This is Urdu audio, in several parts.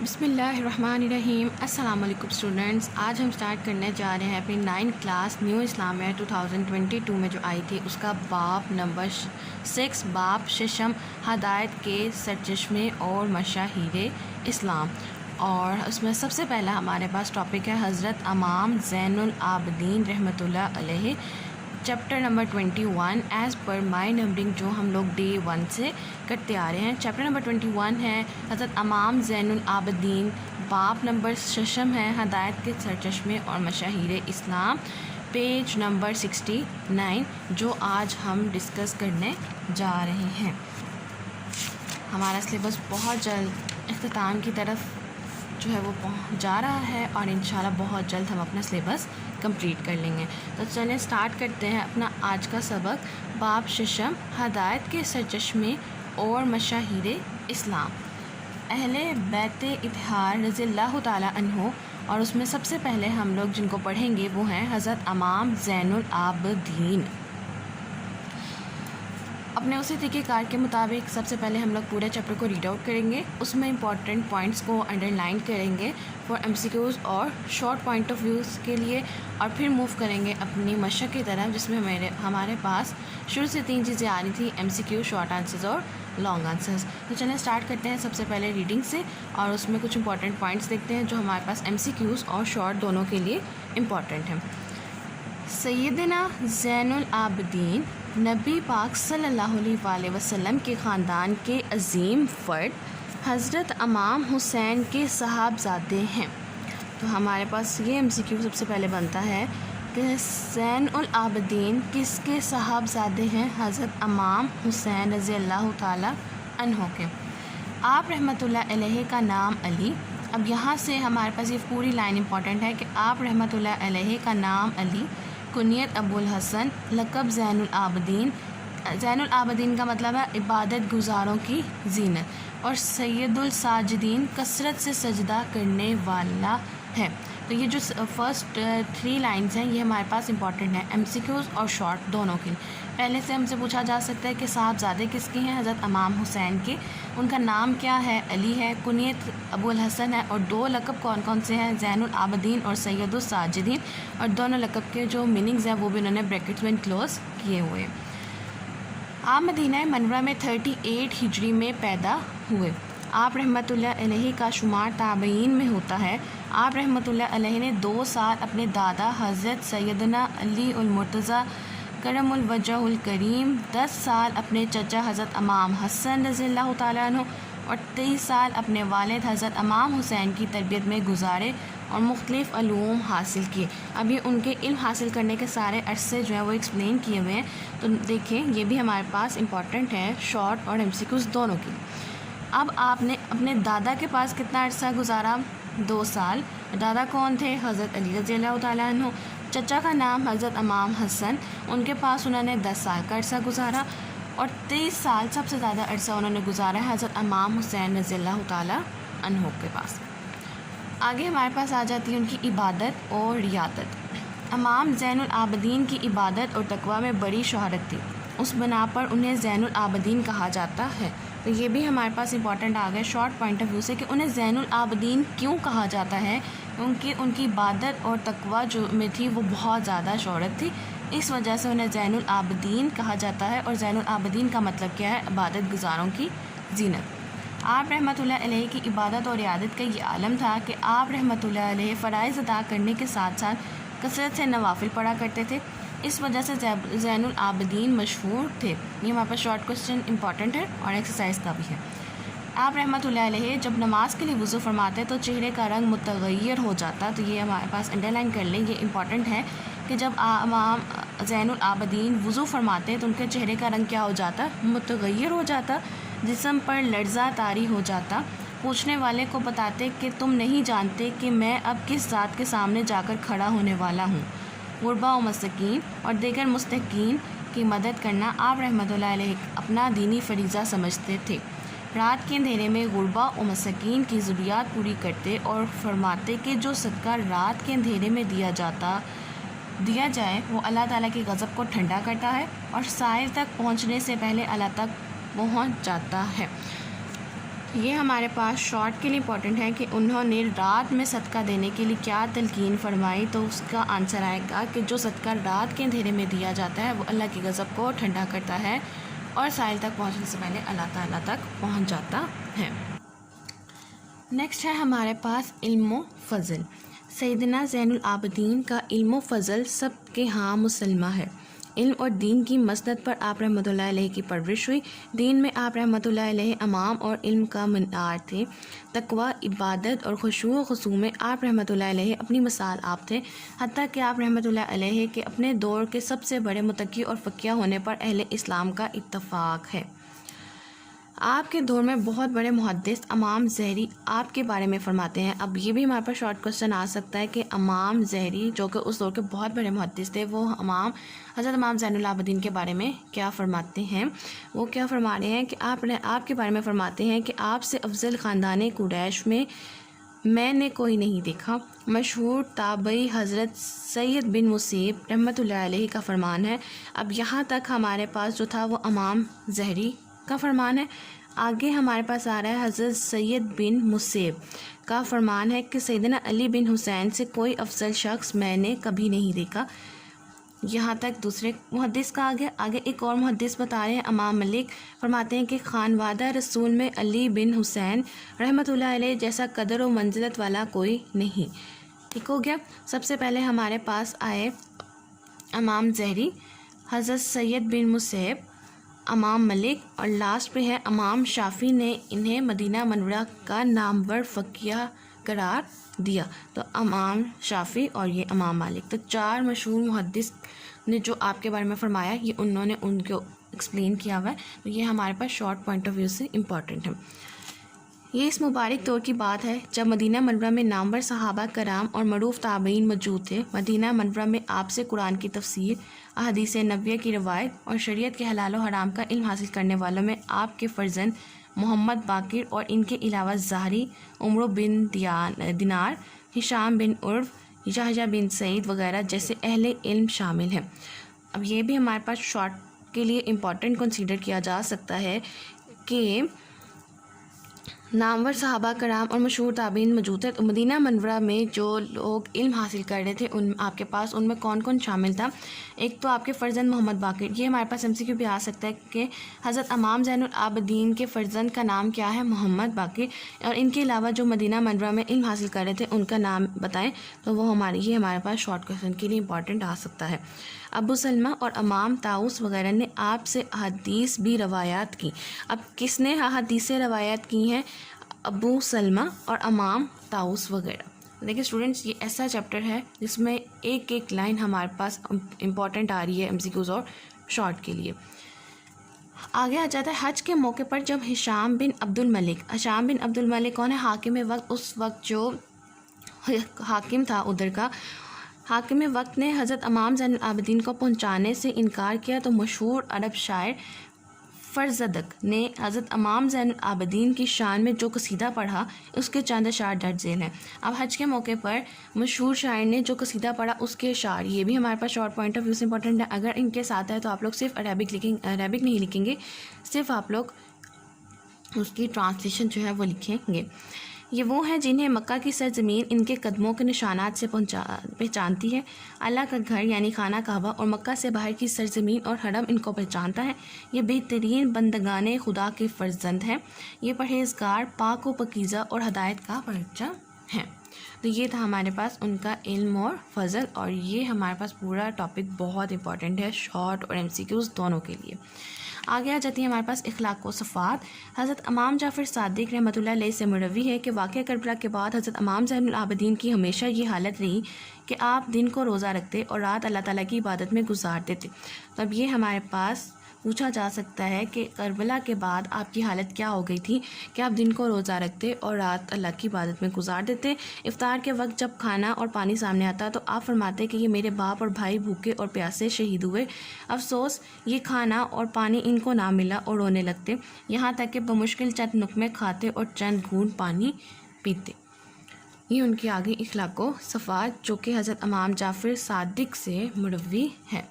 بسم اللہ الرحمن الرحیم۔ السلام علیکم اسٹوڈنٹس، آج ہم سٹارٹ کرنے جا رہے ہیں اپنی 9 کلاس نیو اسلامیہ 2022 میں جو آئی تھی اس کا باب نمبر 6 باب ششم ہدایت کے سرچشمے اور مشاہیر اسلام، اور اس میں سب سے پہلا ہمارے پاس ٹاپک ہے حضرت امام زین العابدین رحمۃ اللہ علیہ، چیپٹر نمبر 21 ایز پر مائی نمبرنگ جو ہم لوگ ڈے 1 سے کرتے آ رہے ہیں۔ چیپٹر نمبر 21 ہے حضرت امام زین العابدین، باب نمبر ششم ہے ہدایت کے سرچشمے اور مشاہیر اسلام، پیج نمبر 69 جو آج ہم ڈسکس کرنے جا رہے ہیں۔ ہمارا سلیبس بہت جلد اختتام کی طرف جو ہے وہ پہنچ جا رہا ہے اور انشاءاللہ بہت جلد ہم اپنا سلیبس کمپلیٹ کر لیں گے۔ تو چلیں سٹارٹ کرتے ہیں اپنا آج کا سبق، باب ششم ہدایت کے سرچشمے اور مشاہیر اسلام۔ اہل بیت اطہار رضی اللہ تعالیٰ عنہ، اور اس میں سب سے پہلے ہم لوگ جن کو پڑھیں گے وہ ہیں حضرت امام زین العابدین۔ اپنے اسی طریقہ کار کے مطابق سب سے پہلے ہم لوگ پورے چیپٹر کو ریڈ آؤٹ کریں گے، اس میں امپورٹنٹ پوائنٹس کو انڈر لائن کریں گے فار ایم سی کیوز اور شارٹ پوائنٹ آف ویوز کے لیے، اور پھر موو کریں گے اپنی مشق کی طرف جس میں ہمارے پاس شروع سے 3 چیزیں آ رہی تھیں، ایم سی کیو، شارٹ آنسرز اور لانگ آنسرز۔ تو چلیں سٹارٹ کرتے ہیں سب سے پہلے ریڈنگ سے، اور اس میں کچھ امپورٹنٹ پوائنٹس دیکھتے ہیں جو ہمارے پاس ایم سی کیوز اور شارٹ دونوں کے لیے امپورٹنٹ ہیں۔ سیدنا زین العابدین نبی پاک صلی اللہ علیہ وآلہ وسلم کے خاندان کے عظیم فرد حضرت امام حسین کے صاحبزادے ہیں۔ تو ہمارے پاس یہ ایم سی کیو سب سے پہلے بنتا ہے کہ زین العابدین کس کے صاحبزادے ہیں؟ حضرت امام حسین رضی اللہ تعالیٰ عنہ کے۔ آپ رحمۃ اللہ علیہ کا نام علی۔ اب یہاں سے ہمارے پاس یہ پوری لائن امپورٹنٹ ہے کہ آپ رحمۃ اللہ علیہ کا نام علی، کنیت ابو الحسن، لقب زین العابدین۔ زین العابدین کا مطلب ہے عبادت گزاروں کی زینت، اور سید الساجدین کثرت سے سجدہ کرنے والا ہے۔ تو یہ جو فرسٹ 3 لائنز ہیں یہ ہمارے پاس امپورٹنٹ ہیں ایم سی کیوز اور شارٹ دونوں کے۔ پہلے سے ہم سے پوچھا جا سکتا ہے کہ صاحبزادے کس کے ہیں؟ حضرت امام حسین کے۔ ان کا نام کیا ہے؟ علی ہے، کنیت ابو الحسن ہے، اور 2 لقب کون کون سے ہیں؟ زین العابدین اور سید الساجدین، اور دونوں لقب کے جو میننگز ہیں وہ بھی انہوں نے بریکٹس میں انکلوز کیے ہوئے۔ آپ مدینہ منورہ میں 38 ہجری میں پیدا ہوئے۔ آپ رحمۃ اللہ علیہ کا شمار تابعین میں ہوتا ہے۔ آپ رحمۃ اللہ علیہ نے 2 سال اپنے دادا حضرت سیدنا علی المرتضیٰ کرم الوجہ الکریم، 10 سال اپنے چچا حضرت امام حسن رضی اللہ تعالیٰ عنہ، اور 23 سال اپنے والد حضرت امام حسین کی تربیت میں گزارے اور مختلف علوم حاصل کیے۔ ابھی ان کے علم حاصل کرنے کے سارے عرصے جو ہیں وہ ایکسپلین کیے ہوئے ہیں، تو دیکھیں یہ بھی ہمارے پاس امپورٹنٹ ہے شارٹ اور ایم سی کیوز دونوں کی۔ اب آپ نے اپنے دادا کے پاس کتنا عرصہ گزارا؟ 2 سال۔ دادا کون تھے؟ حضرت علی رضی اللہ تعالیٰ عنہ۔ چچا کا نام حضرت امام حسن، ان کے پاس انہوں نے 10 سال کا عرصہ گزارا، اور 23 سال سب سے زیادہ عرصہ انہوں نے گزارا ہے حضرت امام حسین رضی اللہ تعالیٰ عنہ کے پاس۔ آگے ہمارے پاس آ جاتی ہے ان کی عبادت اور ریاضت۔ امام زین العابدین کی عبادت اور تقویٰ میں بڑی شہرت تھی، اس بنا پر انہیں زین العابدین کہا جاتا ہے۔ تو یہ بھی ہمارے پاس امپورٹنٹ آ گیا شارٹ پوائنٹ آف ویو سے کہ انہیں زین العابدین کیوں کہا جاتا ہے، کیونکہ ان کی عبادت اور تقویٰ جو میں تھی وہ بہت زیادہ شہرت تھی، اس وجہ سے انہیں زین العابدین کہا جاتا ہے۔ اور زین العابدین کا مطلب کیا ہے؟ عبادت گزاروں کی زینت۔ آپ رحمۃ اللہ علیہ کی عبادت اور عیادت کا یہ عالم تھا کہ آپ رحمۃ اللہ علیہ فرائض ادا کرنے کے ساتھ ساتھ کثرت سے نوافل پڑھا کرتے تھے، اس وجہ سے زین العابدین مشہور تھے۔ یہ ہمارے پاس شارٹ کوسچن امپورٹنٹ ہے اور ایکسرسائز کا بھی ہے۔ آپ رحمۃ اللہ علیہ جب نماز کے لیے وضو فرماتے تو چہرے کا رنگ متغیر ہو جاتا، تو یہ ہمارے پاس انڈر لائن کر لیں، یہ امپورٹنٹ ہے کہ جب امام زین العابدین وضو فرماتے تو ان کے چہرے کا رنگ کیا ہو جاتا؟ متغیر ہو جاتا، جسم پر لرزہ طاری ہو جاتا۔ پوچھنے والے کو بتاتے کہ تم نہیں جانتے کہ میں اب کس ذات کے سامنے جا کر کھڑا ہونے والا ہوں۔ غربا و مساکین اور دیگر مستحقین کی مدد کرنا آپ رحمۃ اللہ علیہ اپنا دینی فریضہ سمجھتے تھے۔ رات کے اندھیرے میں غربا و مساکین کی ضروریات پوری کرتے اور فرماتے کہ جو صدقہ رات کے اندھیرے میں دیا جائے وہ اللہ تعالیٰ کی غضب کو ٹھنڈا کرتا ہے اور سائل تک پہنچنے سے پہلے اللہ تک پہنچ جاتا ہے۔ یہ ہمارے پاس شارٹ کے لیے امپورٹنٹ ہے کہ انہوں نے رات میں صدقہ دینے کے لیے کیا تلقین فرمائی، تو اس کا آنسر آئے گا کہ جو صدقہ رات کے اندھیرے میں دیا جاتا ہے وہ اللہ کے غضب کو ٹھنڈا کرتا ہے اور سائل تک پہنچنے سے پہلے اللہ تعالیٰ تک پہنچ جاتا ہے۔ نیکسٹ ہے ہمارے پاس علم و فضل۔ سیدنا زین العابدین کا علم و فضل سب کے ہاں مسلمہ ہے۔ علم اور دین کی مسند پر آپ رحمۃ اللہ علیہ کی پرورش ہوئی۔ دین میں آپ رحمۃ اللہ علیہ امام اور علم کا منار تھے۔ تقوی، عبادت اور خشوع و خضوع میں آپ رحمۃ اللہ علیہ اپنی مثال آپ تھے، حتیٰ کہ آپ رحمۃ اللہ علیہ کے اپنے دور کے سب سے بڑے متقی اور فقیہ ہونے پر اہل اسلام کا اتفاق ہے۔ آپ کے دور میں بہت بڑے محدث امام ظہری آپ کے بارے میں فرماتے ہیں۔ اب یہ بھی ہمارے پاس شارٹ کوسچن آ سکتا ہے کہ امام ظہری جو کہ اس دور کے بہت بڑے محدث تھے، وہ حضرت امام زین العابدین کے بارے میں کیا فرماتے ہیں؟ وہ کیا فرما رہے ہیں کہ آپ کے بارے میں فرماتے ہیں کہ آپ سے افضل خاندان قریش میں نے کوئی نہیں دیکھا۔ مشہور تابعی حضرت سید بن مسیب رحمۃ اللہ علیہ کا فرمان ہے۔ اب یہاں تک ہمارے پاس جو تھا وہ امام ظہری کا فرمان ہے۔ آگے ہمارے پاس آ رہا ہے حضرت سید بن مسیب کا فرمان ہے کہ سیدنا علی بن حسین سے کوئی افضل شخص میں نے کبھی نہیں دیکھا۔ یہاں تک دوسرے محدث کا آگے ایک اور محدث بتا رہے ہیں، امام ملک فرماتے ہیں کہ خانوادہ رسول میں علی بن حسین رحمۃ اللہ علیہ جیسا قدر و منزلت والا کوئی نہیں۔ ٹھیک ہو گیا۔ سب سے پہلے ہمارے پاس آئے امام ظہری، حضرت سید بن مسیب، امام ملک، اور لاسٹ پہ ہے امام شافعی نے انہیں مدینہ منورہ کا نامور فقیہ قرار دیا۔ تو امام شافعی اور یہ امام مالک، تو چار مشہور محدث نے جو آپ کے بارے میں فرمایا، یہ انہوں نے ان کو ایکسپلین کیا ہوا ہے۔ تو یہ ہمارے پاس شارٹ پوائنٹ آف ویو سے امپورٹنٹ ہے۔ یہ اس مبارک دور کی بات ہے جب مدینہ منورہ میں نامور صحابہ کرام اور معروف تابعین موجود تھے۔ مدینہ منورہ میں آپ سے قرآن کی تفسیر، احادیث نبویہ کی روایت اور شریعت کے حلال و حرام کا علم حاصل کرنے والوں میں آپ کے فرزند محمد باقر اور ان کے علاوہ زہری، عمرو بن دینار، ہشام بن عرف، یحییٰ بن سعید وغیرہ جیسے اہل علم شامل ہیں۔ اب یہ بھی ہمارے پاس شارٹ کے لیے امپورٹنٹ کنسیڈر کیا جا سکتا ہے کہ نامور صحابہ کرام اور مشہور تابعین موجود ہے۔ تو مدینہ منورہ میں جو لوگ علم حاصل کر رہے تھے آپ کے پاس ان میں کون کون شامل تھا؟ ایک تو آپ کے فرزند محمد باقر، یہ ہمارے پاس MCQ بھی آ سکتا ہے کہ حضرت امام زین العابدین کے فرزند کا نام کیا ہے؟ محمد باقر، اور ان کے علاوہ جو مدینہ منورہ میں علم حاصل کر رہے تھے ان کا نام بتائیں، تو وہ یہ ہمارے پاس شارٹ کوسچن کے لیے امپورٹنٹ آ سکتا ہے۔ ابو سلمہ اور امام طاؤس وغیرہ نے آپ سے احادیث بھی روایات کی۔ اب کس نے احادیثیں روایات کی ہیں؟ ابو سلمہ اور امام طاؤس وغیرہ۔ دیکھیں اسٹوڈنٹس، یہ ایسا چیپٹر ہے جس میں ایک ایک لائن ہمارے پاس امپورٹنٹ آ رہی ہے MCQs اور شارٹ کے لیے۔ آگے آ جاتا ہے حج کے موقع پر جب ہشام بن عبد الملک کون ہے؟ حاکم وقت، اس وقت جو حاکم تھا ادھر کا، حاکم وقت نے حضرت امام زین العابدین کو پہنچانے سے انکار کیا، تو مشہور عرب شاعر فرزدق نے حضرت امام زین العابدین کی شان میں جو قصیدہ پڑھا اس کے چند اشعار درج ذیل ہیں۔ اب حج کے موقع پر مشہور شاعر نے جو قصیدہ پڑھا اس کے اشعار، یہ بھی ہمارے پاس شارٹ پوائنٹ آف ویو سے امپورٹنٹ ہے۔ اگر ان کے ساتھ ہے تو آپ لوگ صرف عربک نہیں لکھیں گے، صرف آپ لوگ اس کی ٹرانسلیشن جو ہے وہ لکھیں گے۔ یہ وہ ہیں جنہیں مکہ کی سرزمین ان کے قدموں کے نشانات سے پہچانتی ہے۔ اللہ کا گھر یعنی خانہ کعبہ اور مکہ سے باہر کی سرزمین اور حرم ان کو پہچانتا ہے۔ یہ بہترین بندگان خدا کے فرزند ہیں۔ یہ پرہیزگار، پاک و پاکیزہ اور ہدایت کا پرچم ہیں۔ تو یہ تھا ہمارے پاس ان کا علم اور فضل، اور یہ ہمارے پاس پورا ٹاپک بہت امپورٹنٹ ہے شارٹ اور MCQs دونوں کے لیے۔ آگے آ جاتی ہے ہمارے پاس اخلاق و صفات۔ حضرت امام جعفر صادق رحمۃ اللہ علیہ سے مروی ہے کہ واقعہ کربلا کے بعد حضرت امام زین العابدین کی ہمیشہ یہ حالت رہی کہ آپ دن کو روزہ رکھتے اور رات اللہ تعالیٰ کی عبادت میں گزارتے تھے۔ تو اب یہ ہمارے پاس پوچھا جا سکتا ہے کہ کربلا کے بعد آپ کی حالت کیا ہو گئی تھی کہ آپ دن کو روزہ رکھتے اور رات اللہ کی عبادت میں گزار دیتے۔ افطار کے وقت جب کھانا اور پانی سامنے آتا تو آپ فرماتے کہ یہ میرے باپ اور بھائی بھوکے اور پیاسے شہید ہوئے، افسوس یہ کھانا اور پانی ان کو نہ ملا، اور رونے لگتے، یہاں تک کہ بمشکل چند لقمے کھاتے اور چند گھونٹ پانی پیتے۔ یہ ان کے آگے اخلاق و صفات جو کہ حضرت امام جعفر صادق سے مروی ہے۔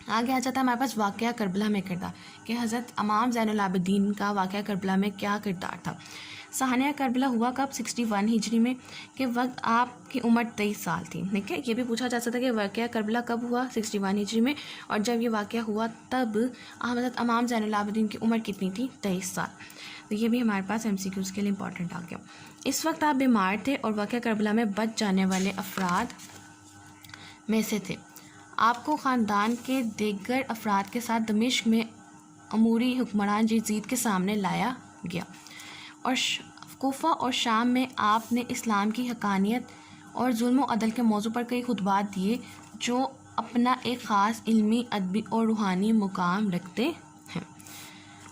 آگے آ جاتا ہے ہمارے پاس واقعہ کربلا میں کردار کہ حضرت امام زین العابدین کا واقعہ کربلا میں کیا کردار تھا۔ سہانیہ کربلا ہوا کب؟ 61 ہجری میں، کہ وقت آپ کی عمر 23 سال تھی۔ ٹھیک ہے، یہ بھی پوچھا جا سکتا ہے کہ واقعہ کربلا کب ہوا؟ 61 ہجری میں، اور جب یہ واقعہ ہوا تب حضرت امام زین العابدین کی عمر کتنی تھی؟ 23 سال۔ تو یہ بھی ہمارے پاس MCQs کے لیے امپورٹنٹ آ گیا۔ اس وقت آپ بیمار تھے اور واقعہ کربلا میں بچ جانے والے افراد میں سے تھے۔ آپ کو خاندان کے دیگر افراد کے ساتھ دمشق میں اموری حکمران یزید کے سامنے لایا گیا، اور کوفہ اور شام میں آپ نے اسلام کی حقانیت اور ظلم و عدل کے موضوع پر کئی خطبات دیے جو اپنا ایک خاص علمی، ادبی اور روحانی مقام رکھتے ہیں۔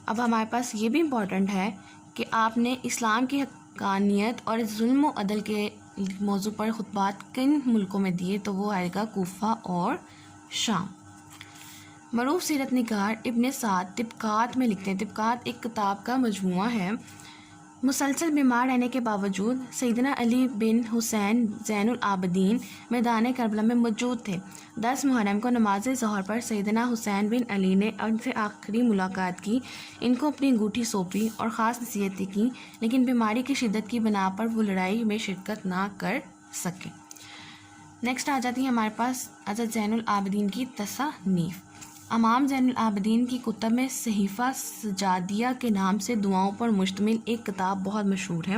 اب ہمارے پاس یہ بھی امپورٹنٹ ہے کہ آپ نے اسلام کی حقانیت اور ظلم و عدل کے موضوع پر خطبات کن ملکوں میں دیے، تو وہ آئے گا کوفہ اور شام۔ معروف سیرت نگار ابن سعد طبقات میں لکھتے ہیں، طبقات ایک کتاب کا مجموعہ ہے، مسلسل بیمار رہنے کے باوجود سیدنا علی بن حسین زین العابدین میدان کربلا میں موجود تھے۔ 10 محرم کو نماز ظہر پر سیدنا حسین بن علی نے ان سے آخری ملاقات کی، ان کو اپنی انگوٹھی سونپی اور خاص نصیحتیں کی، لیکن بیماری کی شدت کی بنا پر وہ لڑائی میں شرکت نہ کر سکے۔ نیکسٹ آ جاتی ہے ہمارے پاس حضرت زین العابدین کی تصانیف۔ امام زین العابدین کی کتب میں صحیفہ سجادیہ کے نام سے دعاؤں پر مشتمل ایک کتاب بہت مشہور ہے،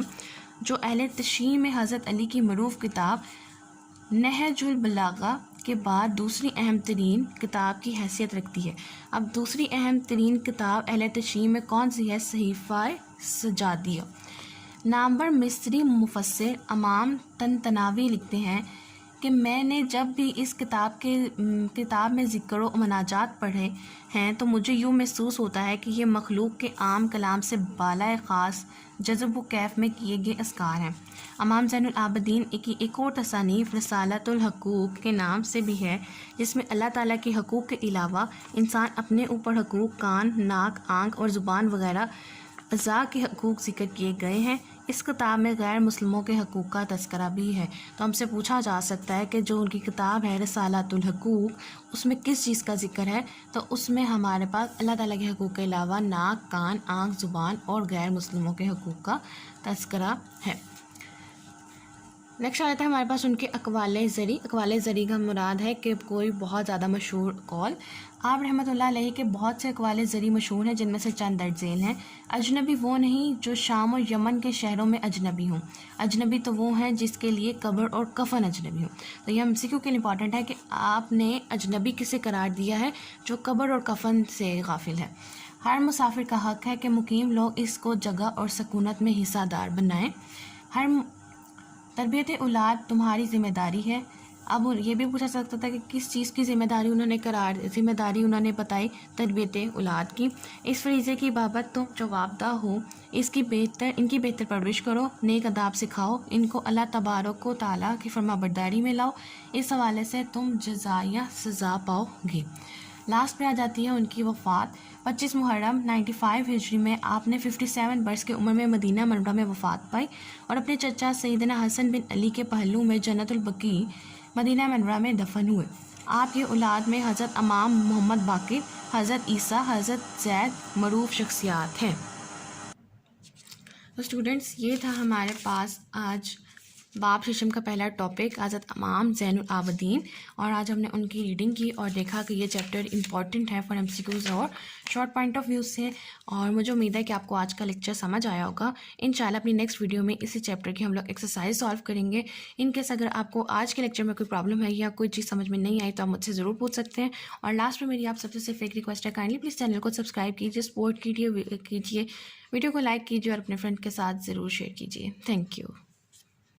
جو اہل تشیع میں حضرت علی کی معروف کتاب نہج البلاغہ کے بعد دوسری اہم ترین کتاب کی حیثیت رکھتی ہے۔ اب دوسری اہم ترین کتاب اہل تشیع میں کون سی ہے؟ صحیفہ سجادیہ۔ نامور مصری مفسر امام طنطاوی لکھتے ہیں کہ میں نے جب بھی اس کتاب میں ذکر و مناجات پڑھے ہیں تو مجھے یوں محسوس ہوتا ہے کہ یہ مخلوق کے عام کلام سے بالائے خاص جذب و کیف میں کیے گئے اذکار ہیں۔ امام زین العابدین کی ایک اور تصانیف رسالۃ الحقوق کے نام سے بھی ہے، جس میں اللہ تعالیٰ کے حقوق کے علاوہ انسان اپنے اوپر حقوق، کان، ناک، آنکھ اور زبان وغیرہ اعضاء کے حقوق ذکر کیے گئے ہیں۔ اس کتاب میں غیر مسلموں کے حقوق کا تذکرہ بھی ہے۔ تو ہم سے پوچھا جا سکتا ہے کہ جو ان کی کتاب ہے رسالۃ الحقوق، اس میں کس چیز کا ذکر ہے؟ تو اس میں ہمارے پاس اللہ تعالیٰ کے حقوق کے علاوہ ناک، کان، آنکھ، زبان اور غیر مسلموں کے حقوق کا تذکرہ ہے۔ نیکسٹ آتا ہے ہمارے پاس ان کے اقوال زری۔ اقوال زری کا مراد ہے کہ کوئی بہت زیادہ مشہور قول۔ آپ رحمۃ اللہ علیہ کے بہت سے اقوال زری مشہور ہیں، جن میں سے چند درج ذیل ہیں۔ اجنبی وہ نہیں جو شام و یمن کے شہروں میں اجنبی ہوں، اجنبی تو وہ ہیں جس کے لیے قبر اور کفن اجنبی ہوں۔ تو یہ MCQ کے لیے امپورٹنٹ ہے کہ آپ نے اجنبی کسے قرار دیا ہے؟ جو قبر اور کفن سے غافل ہے۔ ہر مسافر کا حق ہے کہ مقیم لوگ اس کو جگہ اور سکونت میں حصہ دار بنائیں۔ تربیت اولاد تمہاری ذمہ داری ہے۔ اب یہ بھی پوچھا سکتا تھا کہ کس چیز کی ذمہ داری انہوں نے بتائی؟ تربیت اولاد کی۔ اس فریضے کی بابت تم جوابدہ ہو، ان کی بہتر پرورش کرو، نیک آداب سکھاؤ، ان کو اللہ تبارک و تعالیٰ کی فرما برداری میں لاؤ، اس حوالے سے تم جزائیہ سزا پاؤ گے۔ لاسٹ پہ آ جاتی ہے ان کی وفات۔ 25 محرم 95 ہجری میں آپ نے 57 برس کی عمر میں مدینہ منورہ میں وفات پائی اور اپنے چچا سیدنا حسن بن علی کے پہلو میں جنت البقیع مدینہ منورہ میں دفن ہوئے۔ آپ کی اولاد میں حضرت امام محمد باقر، حضرت عیسیٰ، حضرت زید معروف شخصیات ہیں۔ تو اسٹوڈنٹس، یہ تھا ہمارے پاس آج باب ششم کا پہلا ٹاپک حضرت امام زین العابدین، اور آج ہم نے ان کی ریڈنگ کی اور دیکھا کہ یہ چیپٹر امپورٹنٹ ہے فار MCQs اور شارٹ پوائنٹ آف ویو سے، اور مجھے امید ہے کہ آپ کو آج کا لیکچر سمجھ آیا ہوگا۔ انشاءاللہ اپنی نیکسٹ ویڈیو میں اسی چیپٹر کی ہم لوگ ایکسرسائز سالو کریں گے۔ ان کیس اگر آپ کو آج کے لیکچر میں کوئی پرابلم ہے یا کوئی چیز سمجھ میں نہیں آئی تو آپ مجھ سے ضرور پوچھ سکتے ہیں۔ اور لاسٹ میں میری آپ سب سے صرف ایک ریکویسٹ ہے، کائنڈلی پلیز چینل کو سبسکرائب کیجیے، سپورٹ کیجیے، ویڈیو کو لائک کیجیے اور اپنے فرینڈ کے ساتھ ضرور شیئر کیجیے۔ Thank you.